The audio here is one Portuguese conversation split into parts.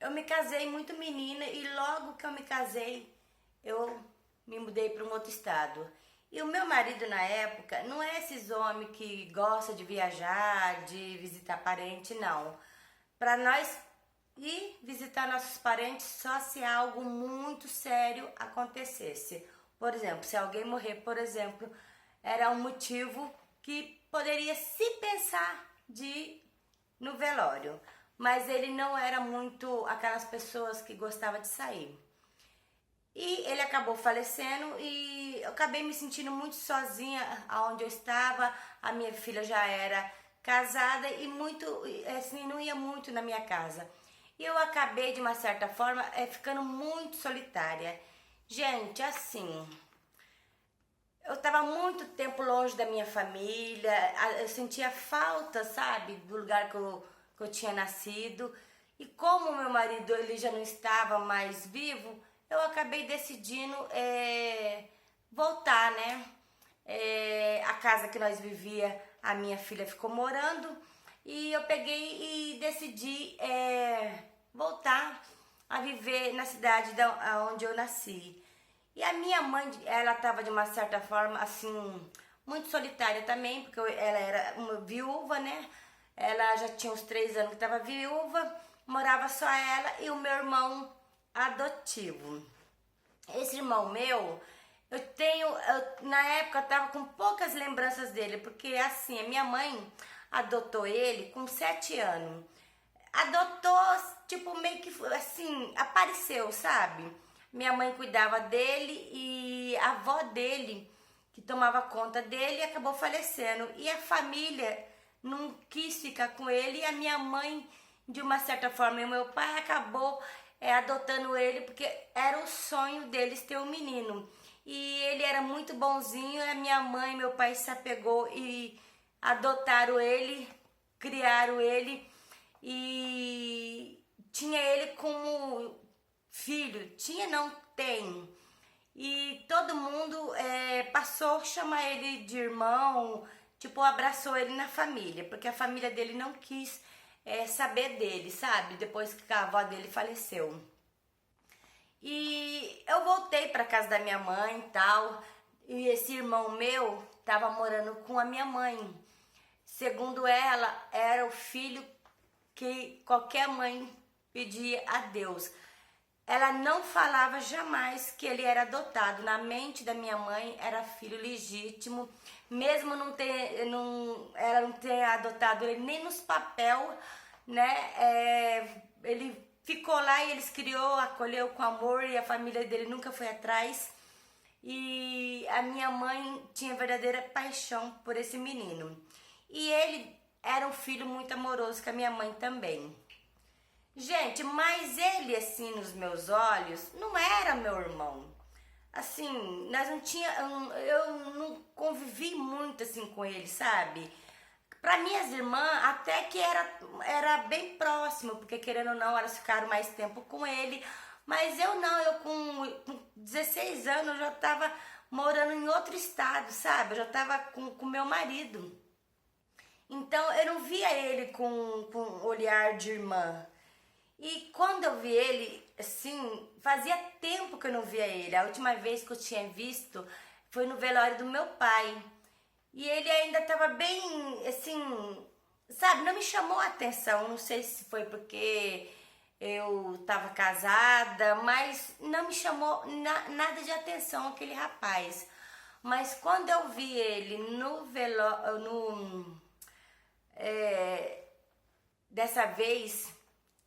eu me casei muito menina e logo que eu me casei, eu me mudei para um outro estado. E o meu marido na época não é esses homens que gosta de viajar, de visitar parente, não. Para nós ir visitar nossos parentes só se algo muito sério acontecesse. Por exemplo, se alguém morrer, por exemplo, era um motivo que poderia se pensar de ir no velório. Mas ele não era muito aquelas pessoas que gostavam de sair. E ele acabou falecendo e eu acabei me sentindo muito sozinha aonde eu estava. A minha filha já era casada e muito, assim, não ia muito na minha casa. E eu acabei, de uma certa forma, ficando muito solitária. Gente, assim, eu estava muito tempo longe da minha família, eu sentia falta, sabe, do lugar que eu tinha nascido. E como o meu marido ele já não estava mais vivo, eu acabei decidindo voltar, né? A casa que nós vivia, a minha filha ficou morando e eu peguei e decidi voltar a viver na cidade onde eu nasci. E a minha mãe, ela estava de uma certa forma assim, muito solitária também, porque ela era uma viúva, né? Ela já tinha uns 3 anos que estava viúva, morava só ela e o meu irmão adotivo. Esse irmão meu, na época eu tava com poucas lembranças dele, porque assim, a minha mãe adotou ele com 7 anos. Adotou, tipo, meio que assim, apareceu, sabe? Minha mãe cuidava dele e a avó dele, que tomava conta dele, acabou falecendo. E a família não quis ficar com ele e a minha mãe, de uma certa forma, e o meu pai acabou adotando ele porque era o sonho deles ter um menino. E ele era muito bonzinho, e a minha mãe e meu pai se apegou e adotaram ele, criaram ele e tinha ele como filho. Tinha, não tem. E todo mundo passou a chamar ele de irmão, tipo, abraçou ele na família, porque a família dele não quis saber dele, sabe? Depois que a avó dele faleceu. E eu voltei para casa da minha mãe e tal, e esse irmão meu tava morando com a minha mãe. Segundo ela, era o filho que qualquer mãe pedia a Deus. Ela não falava jamais que ele era adotado. Na mente da minha mãe, era filho legítimo, mesmo ela não ter adotado ele nem nos papel, né? Ele ficou lá e eles criou, acolheu com amor e a família dele nunca foi atrás. E a minha mãe tinha verdadeira paixão por esse menino. E ele era um filho muito amoroso com a minha mãe também. Gente, mas ele, assim, nos meus olhos, não era meu irmão. Assim, nós não tinha, eu não convivi muito, assim, com ele, sabe? Para minhas irmãs, até que era bem próximo, porque querendo ou não, elas ficaram mais tempo com ele. Mas eu não, eu com 16 anos, eu já tava morando em outro estado, sabe? Eu já tava com meu marido. Então, eu não via ele com olhar de irmã. E quando eu vi ele, assim, fazia tempo que eu não via ele. A última vez que eu tinha visto foi no velório do meu pai. E ele ainda estava bem, assim, sabe, não me chamou a atenção. Não sei se foi porque eu estava casada, mas não me chamou nada de atenção aquele rapaz. Mas quando eu vi ele no velório, dessa vez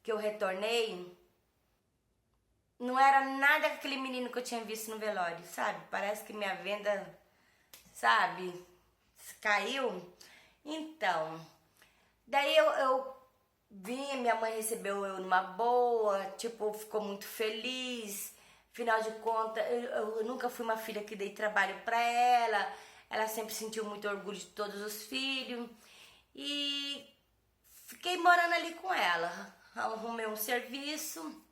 que eu retornei, não era nada aquele menino que eu tinha visto no velório, sabe? Parece que minha venda, sabe, caiu. Então, daí eu vim, minha mãe recebeu eu numa boa, tipo, ficou muito feliz. Afinal de contas, eu nunca fui uma filha que dei trabalho pra ela. Ela sempre sentiu muito orgulho de todos os filhos. E fiquei morando ali com ela. Arrumei um serviço,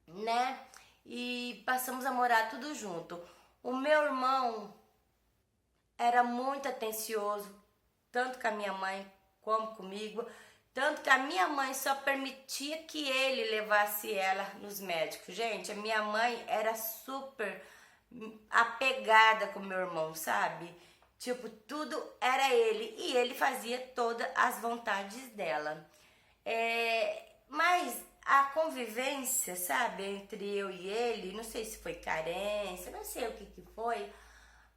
né? E passamos a morar tudo junto. O meu irmão era muito atencioso, tanto com a minha mãe como comigo. Tanto que a minha mãe só permitia que ele levasse ela nos médicos. Gente, a minha mãe era super apegada com meu irmão, sabe? Tipo, tudo era ele e ele fazia todas as vontades dela. Mas a convivência, sabe, entre eu e ele, não sei se foi carência, não sei o que foi,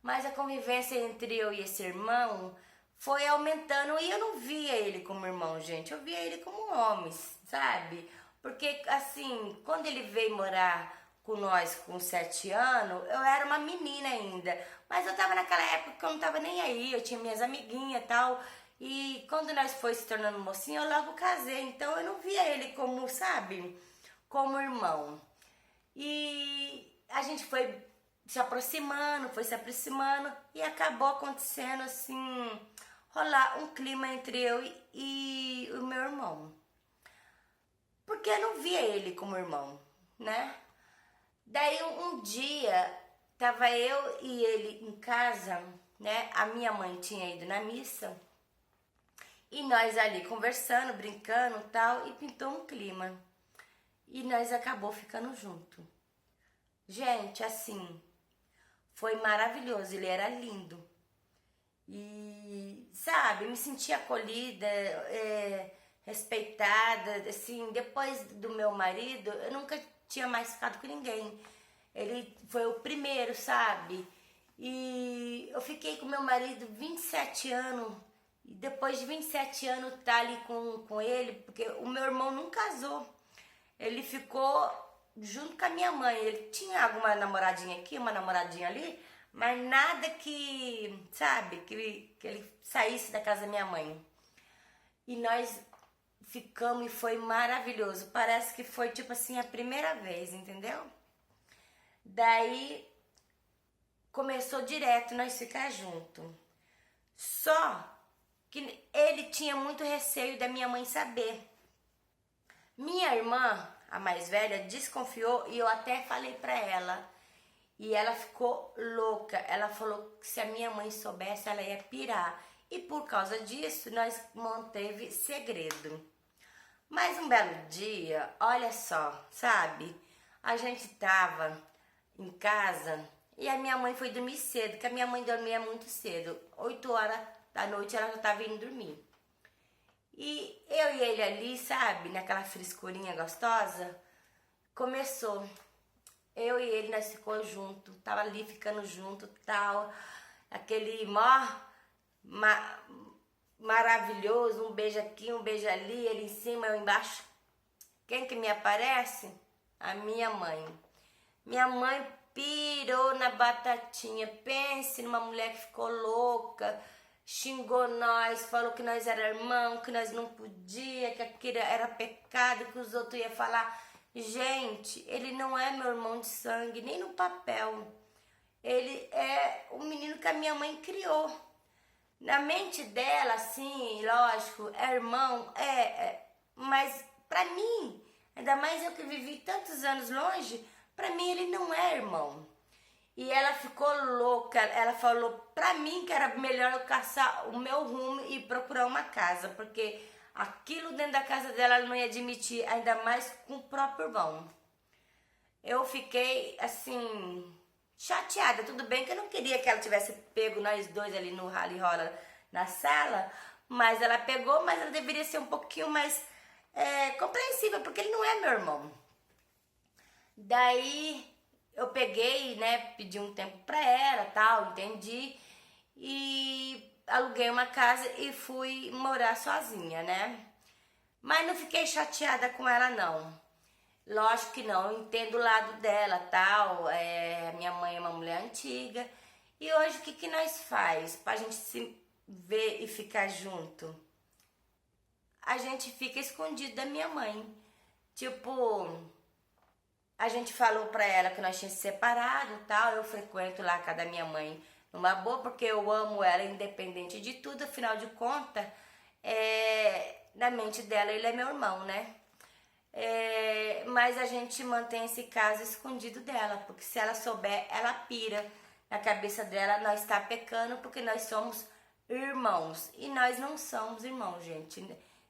mas a convivência entre eu e esse irmão foi aumentando e eu não via ele como irmão, gente, eu via ele como homem, sabe? Porque, assim, quando ele veio morar com nós com 7 anos, eu era uma menina ainda, mas eu tava naquela época que eu não tava nem aí, eu tinha minhas amiguinhas e tal, e quando nós foi se tornando mocinho, eu logo casei, então eu não via ele como, sabe, como irmão. E a gente foi se aproximando e acabou acontecendo assim, rolar um clima entre eu e o meu irmão. Porque eu não via ele como irmão, né? Daí um dia, tava eu e ele em casa, né? A minha mãe tinha ido na missa e nós ali conversando, brincando e tal, e pintou um clima. E nós acabou ficando junto. Gente, assim, foi maravilhoso, ele era lindo. E, sabe, me senti acolhida, respeitada, assim, depois do meu marido, eu nunca tinha mais ficado com ninguém. Ele foi o primeiro, sabe? E eu fiquei com meu marido 27 anos, e depois de 27 anos tá ali com ele, porque o meu irmão não casou. Ele ficou junto com a minha mãe. Ele tinha alguma namoradinha aqui, uma namoradinha ali, mas nada que, sabe, que ele saísse da casa da minha mãe. E nós ficamos e foi maravilhoso. Parece que foi tipo assim a primeira vez, entendeu? Daí começou direto nós ficar junto. Só que ele tinha muito receio da minha mãe saber. Minha irmã, a mais velha, desconfiou e eu até falei pra ela. E ela ficou louca. Ela falou que se a minha mãe soubesse, ela ia pirar. E por causa disso, nós manteve segredo. Mas um belo dia, olha só, sabe? A gente tava em casa e a minha mãe foi dormir cedo, porque a minha mãe dormia muito cedo. 8 horas da noite ela já tava indo dormir. E eu e ele ali, sabe, naquela frescurinha gostosa, começou. Eu e ele, nós ficou junto, tava ali ficando junto, tal, aquele maravilhoso, um beijo aqui, um beijo ali, ele em cima, eu embaixo. Quem que me aparece? A minha mãe. Minha mãe pirou na batatinha, pense numa mulher que ficou louca, xingou nós, falou que nós era irmão, que nós não podia, que aquilo era pecado, que os outros iam falar. Gente, ele não é meu irmão de sangue, nem no papel. Ele é o menino que a minha mãe criou. Na mente dela, assim, lógico, é irmão, mas pra mim, ainda mais eu que vivi tantos anos longe, pra mim ele não é irmão. E ela ficou louca, ela falou pra mim que era melhor eu caçar o meu rumo e procurar uma casa, porque aquilo dentro da casa dela ela não ia admitir, ainda mais com o próprio irmão. Eu fiquei, assim, chateada. Tudo bem que eu não queria que ela tivesse pego nós dois ali no rally rola na sala, mas ela pegou, mas ela deveria ser um pouquinho mais compreensível, porque ele não é meu irmão. Daí eu peguei, né, pedi um tempo pra ela, tal, entendi, e aluguei uma casa e fui morar sozinha, né? Mas não fiquei chateada com ela, não. Lógico que não, eu entendo o lado dela, tal, minha mãe é uma mulher antiga. E hoje o que nós faz pra gente se ver e ficar junto? A gente fica escondido da minha mãe. Tipo, a gente falou pra ela que nós tínhamos se separado, tal, eu frequento lá a casa da minha mãe numa boa, porque eu amo ela independente de tudo, afinal de contas, na mente dela ele é meu irmão, né? Mas a gente mantém esse caso escondido dela, porque se ela souber, ela pira. Na cabeça dela, nós está pecando porque nós somos irmãos. E nós não somos irmãos, gente.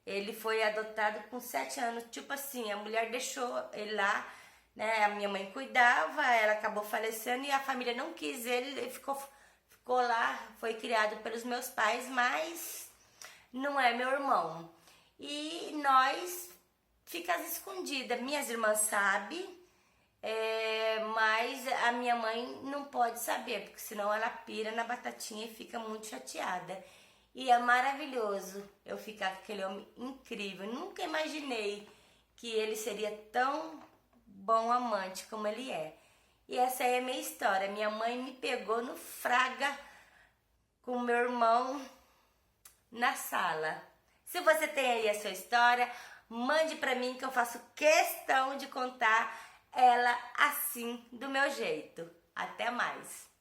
Ele foi adotado com 7 anos. Tipo assim, a mulher deixou ele lá, né? A minha mãe cuidava, ela acabou falecendo e a família não quis ele ficou lá, foi criado pelos meus pais, mas não é meu irmão. E nós ficamos escondidas. Minhas irmãs sabem, mas a minha mãe não pode saber, porque senão ela pira na batatinha e fica muito chateada. E é maravilhoso eu ficar com aquele homem incrível. Nunca imaginei que ele seria tão bom amante como ele é. E essa aí é a minha história. Minha mãe me pegou no fraga com meu irmão na sala. Se você tem aí a sua história, mande pra mim que eu faço questão de contar ela assim, do meu jeito. Até mais!